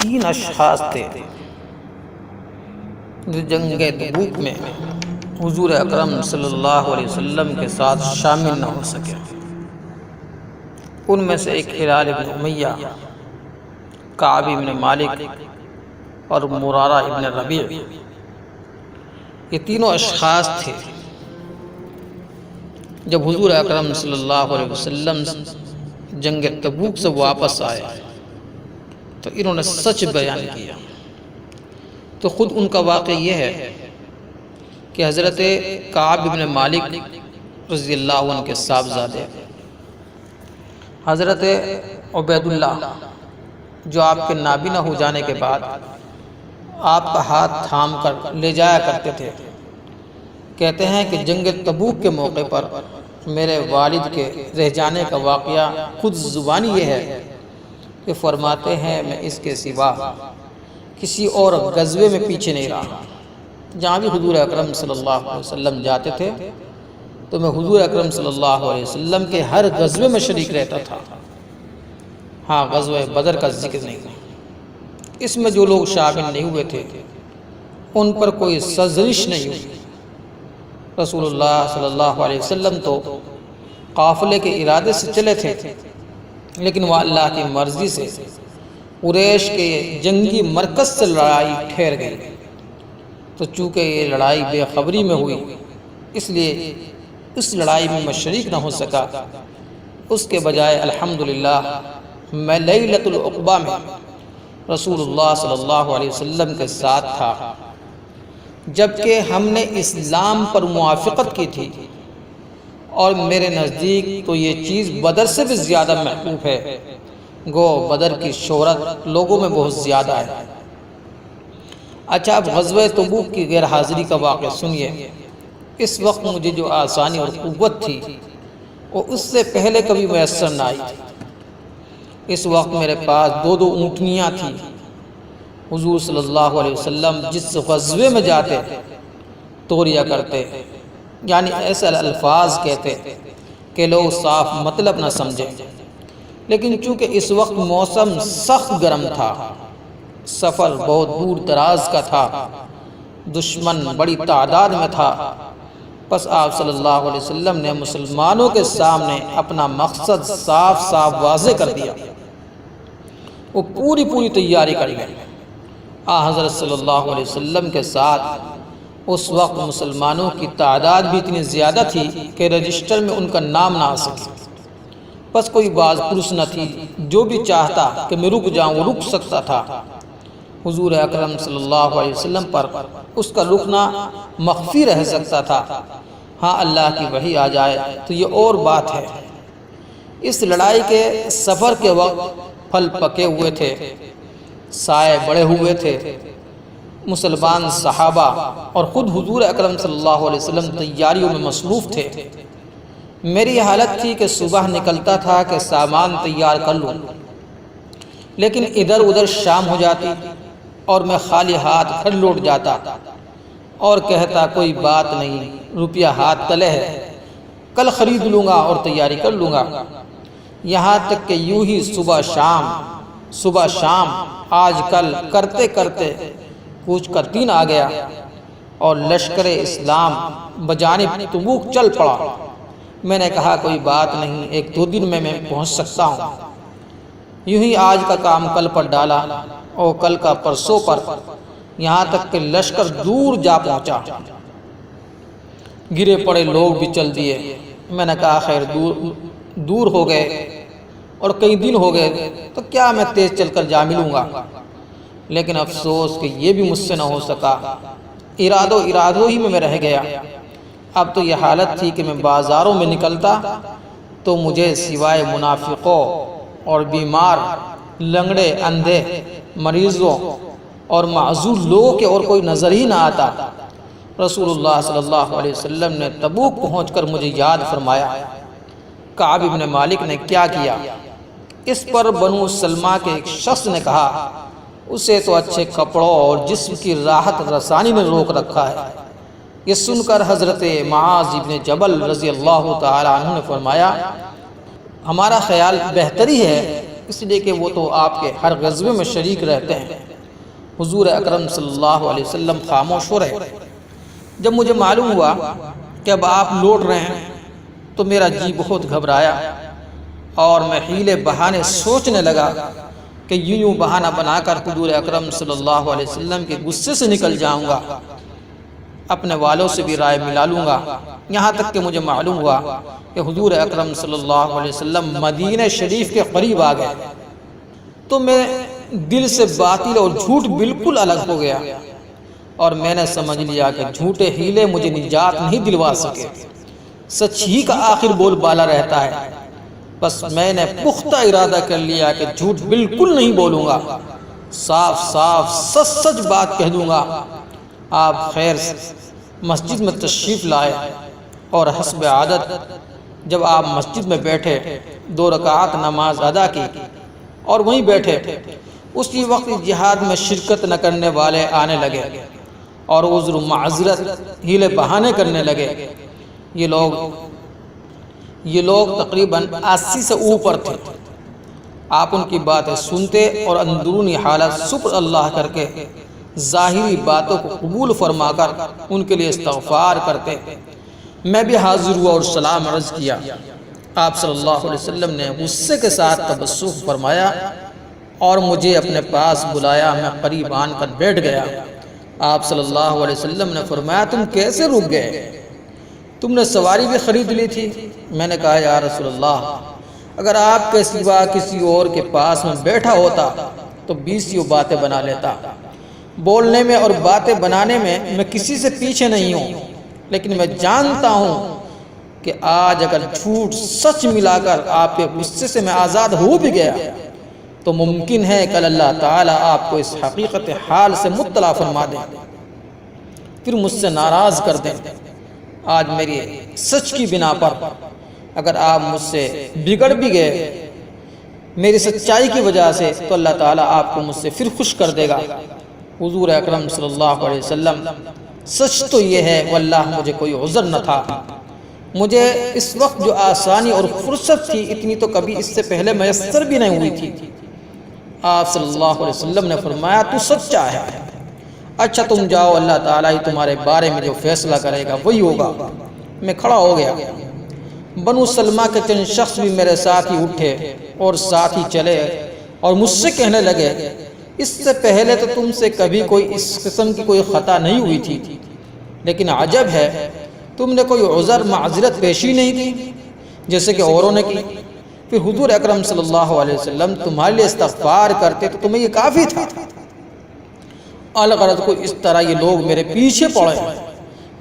3 اشخاص تھے جو جنگ تبوک میں حضور اکرم صلی اللہ علیہ وسلم کے ساتھ شامل نہ ہو سکے۔ ان میں سے ایک ہلال ابن امیہ، کعب ابن مالک اور مرارہ ابن ربیع، یہ تینوں اشخاص تھے۔ جب حضور اکرم صلی اللہ علیہ وسلم جنگ تبوک سے واپس آئے تو انہوں نے سچ بیان کیا۔ تو خود ان کا واقعہ یہ ہے کہ حضرت کعب ابن مالک رضی اللہ عنہ کے صاحبزادے حضرت عبید اللہ، جو آپ کے نابینا ہو جانے کے بعد آپ کا ہاتھ تھام کر لے جایا کرتے تھے، کہتے ہیں کہ جنگ تبوک کے موقع پر میرے والد کے رہ جانے کا واقعہ خود زبانی یہ ہے کہ فرماتے ہیں میں اس کے سوا کسی اور غزوے میں پیچھے نہیں رہا۔ جہاں بھی حضور اکرم صلی اللہ علیہ وسلم جاتے تھے تو میں حضور اکرم صلی اللہ علیہ وسلم کے ہر غزوے میں شریک رہتا تھا۔ ہاں، غزوہ بدر کا ذکر نہیں ہے، اس میں جو لوگ شامل نہیں ہوئے تھے ان پر کوئی سرزنش نہیں ہوئی۔ رسول اللہ صلی اللہ علیہ وسلم تو قافلے کے ارادے سے چلے تھے، لیکن وہ اللہ کی مرضی سے قریش کے جنگی مرکز سے لڑائی ٹھہر گئی۔ تو چونکہ یہ لڑائی بے خبری میں ہوئی، اس لیے اس لڑائی میں شریک نہ ہو سکا۔ اس کے بجائے الحمدللہ میں لیلۃ العقبہ میں رسول اللہ صلی اللہ علیہ وسلم کے ساتھ تھا، جبکہ ہم نے اسلام پر موافقت کی تھی، اور میرے نزدیک تو یہ چیز بدر سے بھی زیادہ محبوب ہے، گو بدر کی شہرت لوگوں میں بہت زیادہ ہے۔ اچھا، اب غزوہ تبوک کی غیر حاضری کا واقعہ سنیے۔ اس وقت مجھے جو آسانی اور قوت تھی وہ اس سے پہلے کبھی میسر نہ آئی تھی۔ اس وقت میرے پاس 2 اونٹنیاں تھیں۔ حضور صلی اللہ علیہ وسلم جس غزوے میں جاتے توریا کرتے، یعنی ایسے الفاظ کہتے کہ لوگ صاف مطلب نہ سمجھیں، لیکن چونکہ اس وقت موسم سخت گرم تھا، سفر بہت دور دراز کا تھا، دشمن بڑی تعداد میں تھا، پس آپ صلی اللہ علیہ وسلم نے مسلمانوں کے سامنے اپنا مقصد صاف صاف واضح کر دیا۔ وہ پوری تیاری کر لیں۔ حضرت صلی اللہ علیہ وسلم کے ساتھ اس وقت مسلمانوں کی تعداد بھی اتنی زیادہ تھی کہ رجسٹر میں ان کا نام نہ آ سکے۔ بس کوئی باز پرس نہ تھی، جو بھی چاہتا کہ میں رک جاؤں وہ رک سکتا تھا۔ حضور اکرم صلی اللہ علیہ وسلم پر اس کا رکنا مخفی رہ سکتا تھا۔ ہاں، اللہ کی وحی آ جائے تو یہ اور بات ہے۔ اس لڑائی کے سفر کے وقت پھل پکے ہوئے تھے، سائے بڑے ہوئے تھے، مسلمان صحابہ اور خود حضور اکرم صلی اللہ علیہ وسلم تیاریوں میں مصروف تھے۔ میری حالت تھی کہ صبح نکلتا تھا کہ سامان تیار کر لوں، لیکن ادھر ادھر شام ہو جاتی اور میں خالی ہاتھ گھر لوٹ جاتا اور کہتا کوئی بات نہیں، روپیہ ہاتھ تلے ہے، کل خرید لوں گا اور تیاری کر لوں گا۔ یہاں تک کہ یوں ہی صبح شام آج کل کرتے کرتے کوچ کا دن آ گیا اور لشکر اسلام بجانب تبوک چل پڑا۔ میں نے کہا کوئی بات نہیں، 1-2 دن میں پہنچ سکتا ہوں۔ یوں ہی آج کا کام کل پر ڈالا اور کل کا پرسوں پر، یہاں تک کہ لشکر دور جا پہنچا۔ گرے پڑے لوگ بھی چل دیے۔ میں نے کہا خیر دور ہو گئے اور کئی دن ہو گئے تو کیا میں تیز چل کر جا ملوں گا، لیکن افسوس کہ یہ بھی مجھ سے نہ ہو سکا۔ ارادوں ہی میں رہ گیا۔ اب تو یہ حالت تھی کہ میں بازاروں میں نکلتا تو مجھے سوائے منافقوں اور بیمار، لنگڑے، اندھے، مریضوں اور معذور لوگوں کے اور کوئی نظر ہی نہ آتا۔ رسول اللہ صلی اللہ علیہ وسلم نے تبوک پہنچ کر مجھے یاد فرمایا کعب ابن مالک نے کیا کیا۔ اس پر بنو سلمہ کے ایک شخص نے کہا اسے تو اچھے کپڑوں اور جسم کی راحت رسانی میں روک رکھا ہے۔ یہ سن کر حضرت معاذ ابن جبل رضی اللہ تعالی عنہ نے فرمایا ہمارا خیال بہتر ہی ہے اس لیے کہ وہ تو آپ کے ہر غزوے میں شریک رہتے ہیں۔ حضور اکرم صلی اللہ علیہ وسلم خاموش ہو رہے۔ جب مجھے معلوم ہوا کہ اب آپ لوٹ رہے ہیں تو میرا جی بہت گھبرایا اور میں حیلے بہانے سوچنے لگا کہ یوں بہانہ بنا کر حضور اکرم صلی اللہ علیہ وسلم کے غصے سے نکل جاؤں گا، اپنے والوں سے بھی رائے ملا لوں گا۔ یہاں تک کہ مجھے معلوم ہوا کہ حضور اکرم صلی اللہ علیہ وسلم مدینہ شریف کے قریب آ گئے تو میں دل سے باطل اور جھوٹ بالکل الگ ہو گیا، اور میں نے سمجھ لیا کہ جھوٹے ہیلے مجھے نجات نہیں دلوا سکے، سچ ہی کا آخر بول بالا رہتا ہے۔ بس میں نے پختہ ارادہ کر لیا کہ جھوٹ بالکل نہیں بولوں گا، صاف صاف سچ سچ بات کہہ دوں گا۔ آپ خیر مسجد میں تشریف لائے اور حسب عادت جب آپ مسجد میں بیٹھے 2 رکعات نماز ادا کی اور وہیں بیٹھے، اسی وقت جہاد میں شرکت نہ کرنے والے آنے لگے اور عذر و معذرت ہیلے بہانے کرنے لگے۔ یہ لوگ تقریباً 80 سے اوپر تھے۔ آپ ان کی باتیں سنتے اور اندرونی حالت شکر اللہ کر کے ظاہری باتوں کو قبول فرما کر ان کے لیے استغفار کرتے۔ میں بھی حاضر ہوا اور سلام عرض کیا۔ آپ صلی اللہ علیہ وسلم نے غصے کے ساتھ تبسم فرمایا اور مجھے اپنے پاس بلایا۔ میں قریب آن کر بیٹھ گیا۔ آپ صلی اللہ علیہ وسلم نے فرمایا، تم کیسے رک گئے؟ تم نے سواری بھی خرید لی تھی؟ میں نے کہا، یا رسول اللہ، اگر آپ کے سوا کسی اور کے پاس میں بیٹھا ہوتا تو 20 باتیں بنا لیتا۔ بولنے میں اور باتیں بنانے میں کسی سے پیچھے نہیں ہوں، لیکن میں جانتا ہوں کہ آج اگر جھوٹ سچ ملا کر آپ کے غصے سے میں آزاد ہو بھی گیا تو ممکن ہے کہ اللہ تعالیٰ آپ کو اس حقیقت حال سے مطلع فرما دیں، پھر مجھ سے ناراض کر دیں۔ آج میری سچ کی بنا پر اگر آپ مجھ سے بگڑ بھی گئے میری سچائی کی وجہ سے تو اللہ تعالیٰ آپ کو مجھ سے پھر خوش کر دے گا۔ حضور اکرم صلی اللہ علیہ وسلم، سچ تو یہ ہے واللہ مجھے کوئی عذر نہ تھا، مجھے اس وقت جو آسانی اور فرصت تھی اتنی تو کبھی اس سے پہلے میسر بھی نہیں ہوئی تھی۔ آپ صلی اللہ علیہ وسلم نے فرمایا، تو سچا ہے، اچھا تم جاؤ، اللہ تعالیٰ ہی تمہارے بارے میں جو فیصلہ کرے گا وہی ہوگا۔ میں کھڑا ہو گیا۔ بنو سلمہ کے چند شخص بھی میرے ساتھ ہی اٹھے اور ساتھ ہی چلے اور مجھ سے کہنے لگے، اس سے پہلے تو تم سے کبھی کوئی اس قسم کی کوئی خطا نہیں ہوئی تھی، لیکن عجب ہے تم نے کوئی عذر معذرت پیشی نہیں کی جیسے کہ اوروں نے کی۔ پھر حضور اکرم صلی اللہ علیہ وسلم تمہارے لیے استغفار کرتے تو تمہیں یہ کافی تھا۔ الغرض کو اس طرح یہ لوگ میرے پیچھے پڑے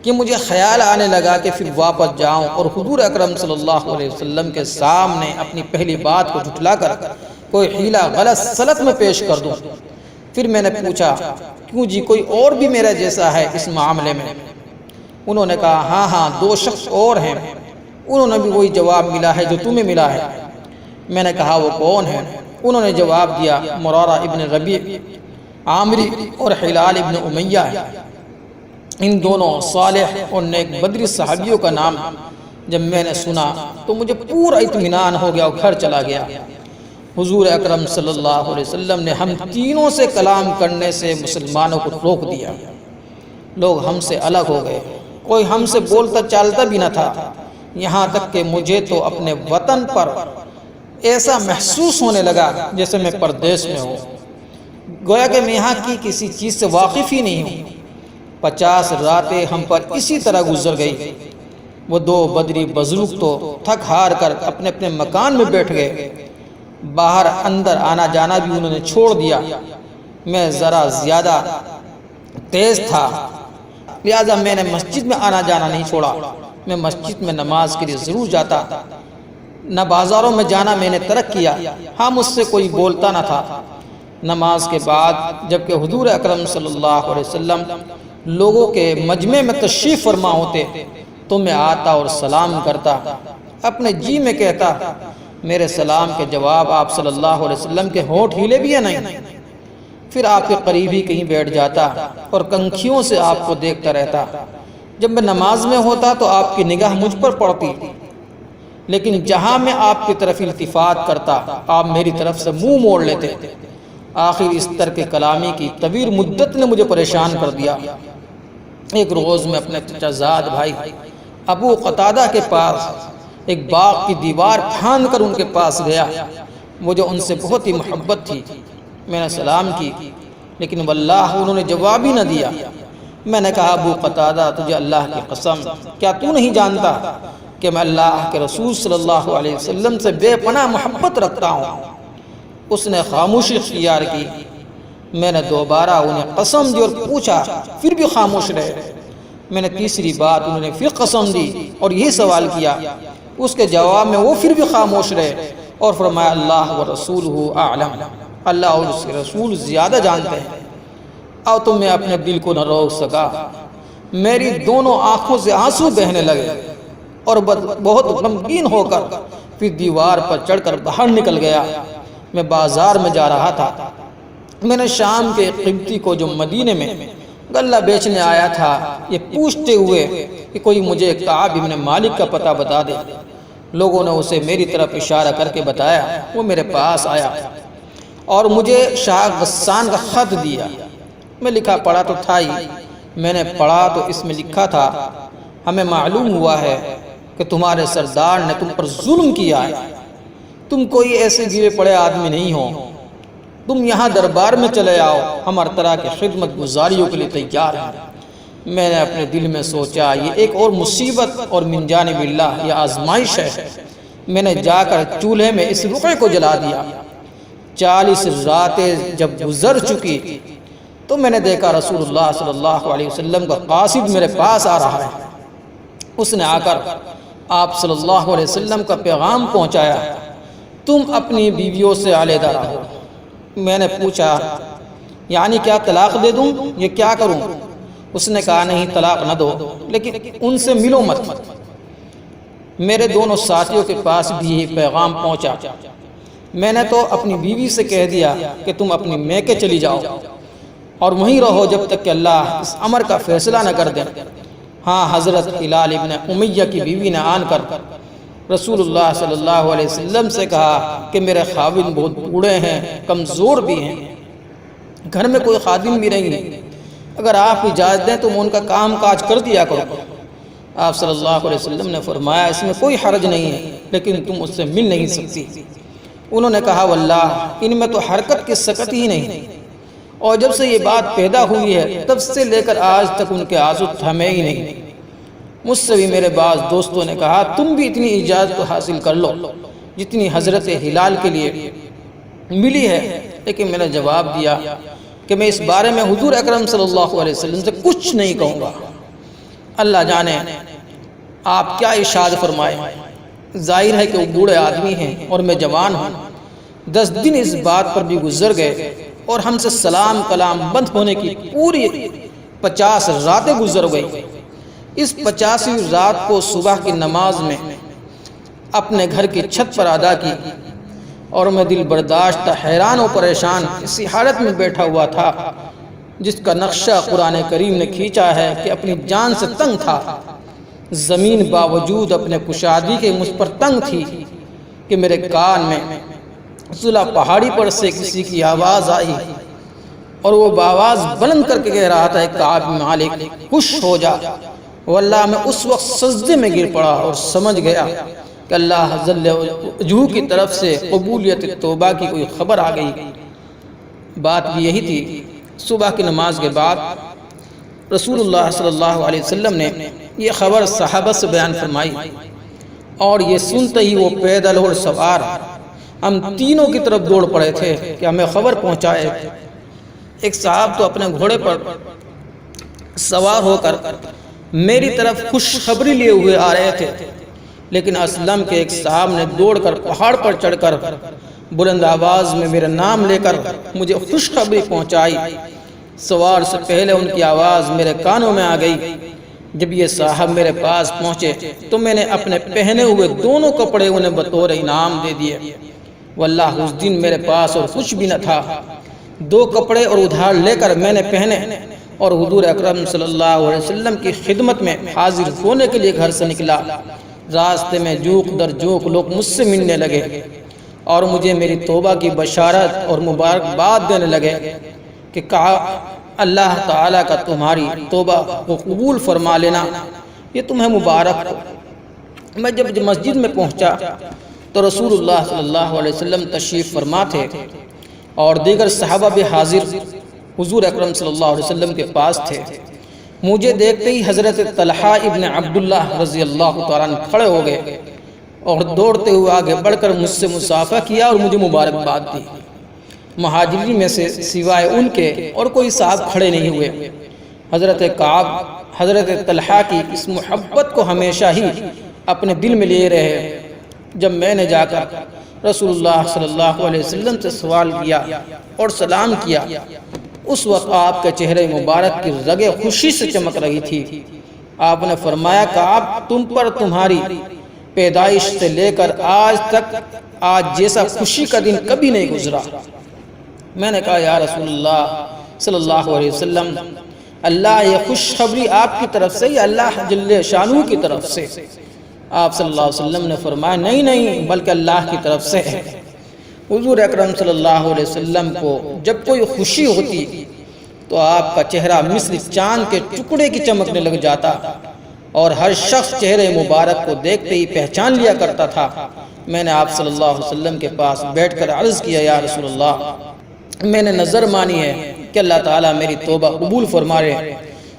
کہ مجھے خیال آنے لگا کہ پھر واپس جاؤں اور حضور اکرم صلی اللہ علیہ وسلم کے سامنے اپنی پہلی بات کو جھٹلا کر کوئی حیلہ غلط سلط میں پیش کر دوں۔ پھر میں نے پوچھا، کیوں جی، کوئی اور بھی میرا جیسا ہے اس معاملے میں؟ انہوں نے کہا، ہاں 2 شخص اور ہیں، انہوں نے بھی وہی جواب ملا ہے جو تمہیں ملا ہے۔ میں نے کہا، وہ کون ہیں؟ انہوں نے جواب دیا، مرارہ ابن ربیع عامری اور ہلال ابن امیہ ہے۔ ان دونوں صالح اور نیک بدری صحابیوں کا نام جب میں نے سنا تو مجھے پورا اطمینان ہو گیا اور گھر چلا گیا۔ حضور اکرم صلی اللہ علیہ وسلم نے ہم تینوں سے کلام کرنے سے مسلمانوں کو روک دیا۔ لوگ ہم سے الگ ہو گئے، کوئی ہم سے بولتا چالتا بھی نہ تھا، یہاں تک کہ مجھے تو اپنے وطن پر ایسا محسوس ہونے لگا جیسے میں پردیس میں ہوں، گویا کہ میں یہاں کی کسی چیز سے واقف ہی نہیں ہوں۔ 50 راتیں ہم پر اسی طرح گزر گئی۔ وہ 2 بدری بزرگ تو تھک ہار کر اپنے اپنے مکان میں بیٹھ گئے، باہر اندر آنا جانا بھی انہوں نے چھوڑ دیا۔ میں ذرا زیادہ تیز تھا، لہذا میں نے مسجد میں آنا جانا نہیں چھوڑا۔ میں مسجد میں نماز کے لیے ضرور جاتا، نہ بازاروں میں جانا میں نے ترک کیا۔ ہاں مجھ سے کوئی بولتا نہ تھا۔ نماز کے بعد جبکہ حضور اکرم صلی اللہ علیہ وسلم لوگوں کے مجمع میں تشریف فرما ہوتے تو میں آتا اور سلام کرتا، اپنے جی میں کہتا، میرے سلام کے جواب آپ صلی اللہ علیہ وسلم کے ہونٹ ہیلے بھی ہیں نہیں۔ پھر آپ کے قریب ہی کہیں بیٹھ جاتا اور کنکھیوں سے آپ کو دیکھتا رہتا۔ جب میں نماز میں ہوتا تو آپ کی نگاہ مجھ پر پڑتی، لیکن جہاں میں آپ کی طرف التفات کرتا آپ میری طرف سے منہ موڑ لیتے۔ آخر اس ترک کلامی کی طویل مدت نے مجھے پریشان کر دیا۔ ایک روز میں اپنے چچا زاد بھائی ابو قتادہ کے پاس ایک باغ کی دیوار پھاند کر ان کے پاس گیا۔ مجھے ان سے بہت ہی محبت تھی۔ میں نے سلام کی لیکن واللہ انہوں نے جواب ہی نہ دیا۔ میں نے کہا ابو قتادہ تجھے اللہ کی قسم کیا تو نہیں جانتا کہ میں اللہ کے رسول صلی اللہ علیہ وسلم سے بے پناہ محبت رکھتا ہوں؟ اس نے خاموشی اختیار کی۔ میں نے دوبارہ انہیں قسم دی اور پوچھا، پھر بھی خاموش رہے۔ میں نے تیسری بات انہوں نے پھر قسم دی اور یہی سوال کیا۔ اس کے جواب میں وہ پھر بھی خاموش رہے اور فرمایا اللہ و رسولہ اعلم، اللہ اور اس کے رسول زیادہ جانتے ہیں۔ اور تو میں اپنے دل کو نہ روک سکا، میری دونوں آنکھوں سے آنسو بہنے لگے اور بہت غمگین ہو کر پھر دیوار پر چڑھ کر باہر نکل گیا۔ میں بازار میں جا رہا تھا۔ میں نے شام کے قبطی کو جو مدینے میں غلہ بیچنے آیا تھا یہ پوچھتے ہوئے کہ کوئی مجھے کعب ابن مالک کا پتہ بتا دے۔ لوگوں نے اسے میری طرف اشارہ کر کے بتایا۔ وہ میرے پاس آیا اور مجھے شاہ غسان کا خط دیا۔ میں لکھا پڑھا تو تھا ہی۔ میں نے پڑھا تو اس میں لکھا تھا، ہمیں معلوم ہوا ہے کہ تمہارے سردار نے تم پر ظلم کیا ہے۔ تم کوئی ایسے گرے پڑے آدمی نہیں ہو، تم یہاں دربار میں چلے آؤ، ہم ہر طرح کی خدمت گزاریوں کے لیے تیار ہیں۔ میں نے اپنے دل میں سوچا یہ ایک اور مصیبت اور من جانب اللہ یہ آزمائش ہے۔ میں نے جا کر چولہے میں اس رقعے کو جلا دیا۔ 40 راتیں جب گزر چکی تو میں نے دیکھا رسول اللہ صلی اللہ علیہ وسلم کا قاصد میرے پاس آ رہا ہے۔ اس نے آ کر آپ صلی اللہ علیہ وسلم کا پیغام پہنچایا، تم اپنی بیویوں سے علیحدہ رہو۔ میں نے پوچھا یعنی کیا طلاق دے دوں یہ کیا کروں؟ اس نے کہا نہیں طلاق نہ دو لیکن ان سے ملو مت۔ میرے دونوں ساتھیوں کے پاس بھی یہ پیغام پہنچا۔ میں نے تو اپنی بیوی سے کہہ دیا کہ تم اپنی میکے چلی جاؤ اور وہیں رہو جب تک کہ اللہ اس امر کا فیصلہ نہ کر دے۔ ہاں حضرت ہلال ابن امیہ کی بیوی نے آن کر رسول اللہ صلی اللہ علیہ وسلم سے کہا کہ میرے خاوند بہت بوڑھے ہیں، کمزور بھی ہیں، گھر میں کوئی خادم بھی نہیں ہے، اگر آپ اجازت دیں تو میں ان کا کام کاج کر دیا کرو۔ آپ صلی اللہ علیہ وسلم نے فرمایا اس میں کوئی حرج نہیں ہے لیکن تم اس سے مل نہیں سکتی۔ انہوں نے کہا واللہ ان میں تو حرکت کی سکت ہی نہیں، اور جب سے یہ بات پیدا ہوئی ہے تب سے لے کر آج تک ان کے آنسو تھمے ہی نہیں۔ مجھ سے بھی میرے بعض دوستوں نے کہا تم بھی اتنی اجازت حاصل کر لو جتنی حضرت ہلال کے لیے ملی ہے، لیکن میں نے جواب دیا کہ میں اس بارے میں حضور اکرم صلی اللہ علیہ وسلم سے کچھ نہیں کہوں گا۔ اللہ جانے آپ کیا ارشاد فرمائے۔ ظاہر ہے کہ وہ بوڑھے آدمی ہیں اور میں جوان ہوں۔ 10 دن اس بات پر بھی گزر گئے اور ہم سے سلام کلام بند ہونے کی پوری 50 راتیں گزر گئی۔ اس 50ویں رات کو صبح کی نماز میں اپنے گھر کی چھت پر ادا کی اور میں دل برداشتہ حیران و پریشان اسی حالت میں بیٹھا ہوا تھا جس کا نقشہ قرآن کریم نے کھینچا ہے کہ اپنی جان سے تنگ تھا۔ زمین باوجود اپنے کشادگی کے مجھ پر تنگ تھی کہ میرے کان میں ضلع پہاڑی پر سے کسی کی آواز آئی اور وہ بآواز بلند کر کے کہہ رہا تھا کعب مالک خوش ہو جا۔ واللہ میں اس وقت سجدے میں گر پڑا اور سمجھ گیا کہ اللہ جل وجہ کی طرف سے قبولیت توبہ کی کوئی خبر آ گئی۔ بات بھی یہی تھی۔ صبح کی نماز کے بعد رسول اللہ صلی اللہ علیہ وسلم نے یہ خبر صحابہ سے بیان فرمائی اور یہ سنتے ہی وہ پیدل اور سوار ہم تینوں کی طرف دوڑ پڑے تھے کہ ہمیں خبر پہنچائے۔ ایک صاحب تو اپنے گھوڑے پر سوار ہو کر میری طرف خوشخبری لیے ہوئے آ رہے تھے، لیکن اسلم کے ایک صاحب نے دوڑ کر پہاڑ پر چڑھ کر بلند آواز میں میرا نام لے کر مجھے خوشخبری پہنچائی۔ سوار سے پہلے ان کی آواز میرے کانوں میں آ گئی۔ جب یہ صاحب میرے پاس پہنچے تو میں نے اپنے پہنے ہوئے دونوں کپڑے انہیں بطور انعام دے دیے۔ واللہ اس دن میرے پاس اور کچھ بھی نہ تھا۔ 2 کپڑے اور ادھار لے کر میں نے پہنے اور حضور اکرم صلی اللہ علیہ وسلم کی خدمت میں حاضر ہونے کے لیے گھر سے نکلا۔ راستے میں جوک در جوک لوگ مجھ سے ملنے لگے اور مجھے میری توبہ کی بشارت اور مبارکباد دینے لگے کہ اللہ تعالیٰ کا تمہاری توبہ کو قبول فرما لینا، یہ تمہیں مبارک ہو۔ میں جب مسجد میں پہنچا تو رسول اللہ صلی اللہ علیہ وسلم تشریف فرما تھے اور دیگر صحابہ بھی حاضر حضور اکرم صلی اللہ علیہ وسلم کے پاس تھے۔ مجھے دیکھتے ہی حضرت طلحہ ابن عبداللہ رضی اللہ تعالیٰ عنہ کھڑے ہو گئے اور دوڑتے ہوئے آگے بڑھ کر مجھ سے مصافحہ کیا اور مجھے مبارکباد دی۔ مہاجرین میں سے سوائے ان کے اور کوئی صاحب کھڑے نہیں ہوئے۔ حضرت کعب حضرت طلحہ کی اس محبت کو ہمیشہ ہی اپنے دل میں لیے رہے۔ جب میں نے جا کر رسول اللہ صلی اللہ علیہ وسلم سے سوال کیا اور سلام کیا، اس وقت آپ کے چہرے مبارک کی رگیں خوشی سے چمک رہی تھی۔ آپ نے فرمایا کعب، تم پر تمہاری پیدائش سے لے کر آج تک آج جیسا خوشی کا دن کبھی نہیں گزرا۔ میں نے کہا یا رسول اللہ صلی اللہ علیہ وسلم، اللہ یہ خوشخبری آپ کی طرف سے یا اللہ جل شانہ کی طرف سے؟ آپ صلی اللہ علیہ وسلم نے فرمایا نہیں بلکہ اللہ کی طرف سے ہے۔ حضور اکرم صلی اللہ علیہ وسلم کو جب کوئی خوشی ہوتی تو آپ کا چہرہ مثل چاند کے ٹکڑے کی چمکنے لگ جاتا اور ہر شخص چہرے مبارک کو دیکھتے ہی پہچان لیا کرتا تھا۔ میں نے آپ صلی اللہ علیہ وسلم کے پاس بیٹھ کر عرض کیا یا رسول اللہ، میں نے نظر مانی ہے کہ اللہ تعالیٰ میری توبہ قبول فرمائے،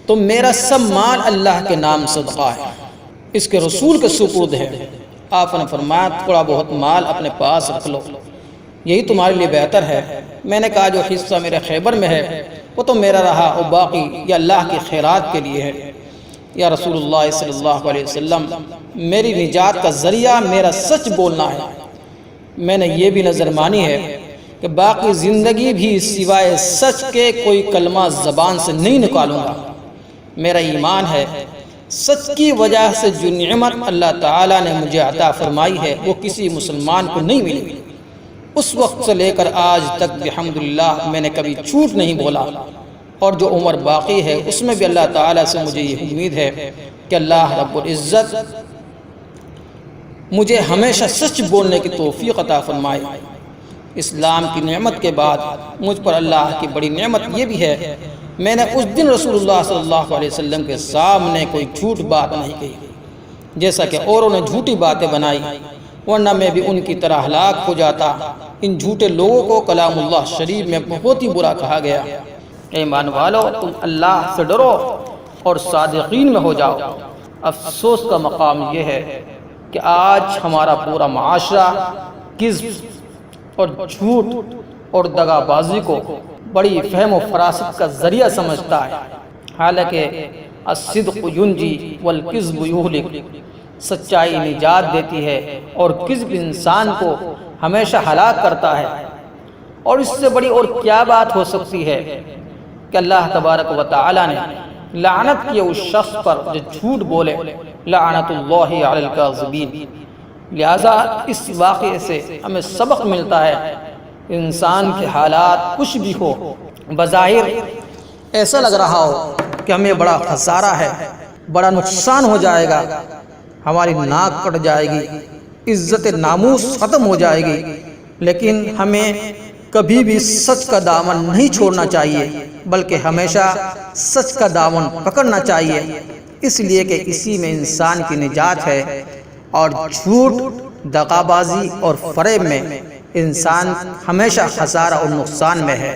تو میرا سب مال اللہ کے نام صدقہ ہے، اس کے رسول کے سپرد ہے۔ آپ نے فرمایا تھوڑا بہت مال اپنے پاس رکھ لو، یہی تمہارے لیے بہتر ہے۔ میں نے کہا جو حصہ میرے خیبر میں ہے وہ تو میرا رہا اور باقی یہ اللہ کی خیرات کے لیے ہے۔ یا رسول اللہ صلی اللہ علیہ وسلم، میری نجات کا ذریعہ میرا سچ بولنا ہے۔ میں نے یہ بھی نظر مانی ہے کہ باقی زندگی بھی سوائے سچ کے کوئی کلمہ زبان سے نہیں نکالوں گا۔ میرا ایمان ہے سچ کی وجہ سے جو نعمت اللہ تعالیٰ نے مجھے عطا فرمائی ہے وہ کسی مسلمان کو نہیں ملی۔ اس وقت سے لے کر آج تک الحمدللہ میں نے کبھی جھوٹ نہیں بولا، اور جو عمر باقی ہے اس میں بھی اللہ تعالیٰ سے مجھے یہ امید ہے کہ اللہ رب العزت مجھے ہمیشہ سچ بولنے کی توفیق عطا فرمائے۔ اسلام کی نعمت کے بعد مجھ پر اللہ کی بڑی نعمت یہ بھی ہے، میں نے اس دن رسول اللہ صلی اللہ علیہ وسلم کے سامنے کوئی جھوٹ بات نہیں کہی، جیسا کہ اوروں نے جھوٹی باتیں بنائی، ورنہ میں بھی ان کی طرح ہلاک ہو جاتا۔ ان جھوٹے لوگوں کو کلام اللہ شریف میں بہت ہی برا کہا گیا۔ ایمان والو، تم اللہ سے ڈرو اور صادقین میں ہو جاؤ۔ افسوس کا مقام یہ ہے کہ آج ہمارا پورا معاشرہ کذب اور جھوٹ اور دغا بازی کو بڑی فہم و فراست کا ذریعہ سمجھتا ہے، حالانکہ الصدق ینجی والکذب یہلک، سچائی نجات دیتی ہے اور کذب انسان کو ہمیشہ ہلاک کرتا ہے۔ اور اس سے بڑی اور کیا بات ہو سکتی ہے کہ اللہ تبارک و تعالی نے لعنت کی اس شخص پر جو جھوٹ بولے، لعنت اللہ علی الکاذبین۔ لہذا اس واقعے سے ہمیں سبق ملتا ہے، انسان کے حالات کچھ بھی ہو، بظاہر ایسا لگ رہا ہو کہ ہمیں بڑا خسارہ ہے، بڑا نقصان ہو جائے گا، ہماری ناک کٹ جائے گی، عزت ناموس ختم ہو جائے گی، لیکن ہمیں کبھی بھی سچ کا دامن نہیں چھوڑنا چاہیے، بلکہ ہمیشہ سچ کا دامن پکڑنا چاہیے، اس لیے کہ اسی میں انسان کی نجات ہے، اور جھوٹ، دغا بازی اور فریب میں انسان ہمیشہ خسارہ اور نقصان میں ہے۔